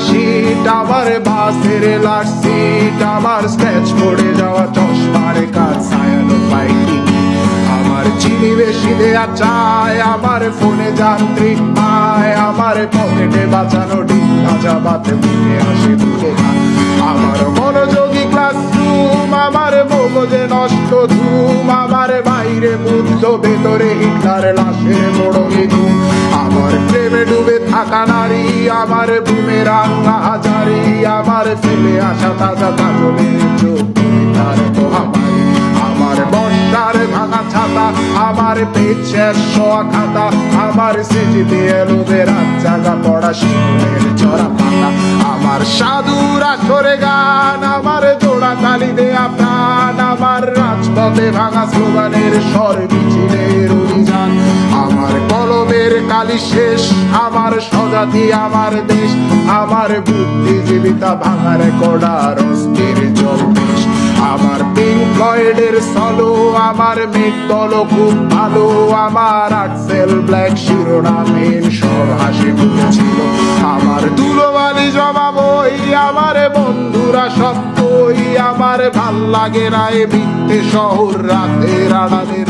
শীত, আমার বাসের লাস্ট সিট, আমার স্ক্র্যাচ পড়ে যাওয়া চশমার কাজ, ছায়ানো পাইনি আমার চিনি বেশি দেয়া চায়, আমার ফোনে যান্ত্রিক পায়, আমার পকেটে বাঁচানো ডিম ভাজা বাতে মুখে হাসি মুখে গান, আমার মনোযোগী ক্লাসরুম, আমার মগজে নষ্ট ধুম, আমার বাইরে বুদ্ধ ভেতরে হিটলার লাশের মোড়কে ধুম, আমার প্রেমে ডুবে থাকা নারী, আমার বুমেরাং হাজারি, আমার ফেলে আসা তাজা কাজলের চোখ তার মহামারী, আমার বর্ষার ভাঙা ছাতা, আমার পেট শেষ শোয়া খাতা, আমার সিজিতে এলোদের রাত জাগা পড়া শিশুরের চড়া পাতা, আমার সাধুর আসরে গান, আমার জোড়া তালি দেয়া প্রাণ, আমার রাজপথে ভাঙা স্লোগানের স্বর মিছিলের অভিযান, আমার কলমের কালি শেষ, আমার স্বজাতি আমার দেশ, আমার বুদ্ধিজীবিতা ভাঙার কড়ার অস্থির জলবেশ, আমার পিঙ্ক ফ্লয়েডের সলো, আমার মেঘ দল খুব ভালো, আমার আর্টসেল ব্ল্যাক শিরোনামের সব হাসি মুখেছিল, আমার ধুলোবালি জমা বই, আমার বন্ধুরা সত্যই, আমার ভাল লাগে না এ মিথ্যে শহর রাতের আড়ালের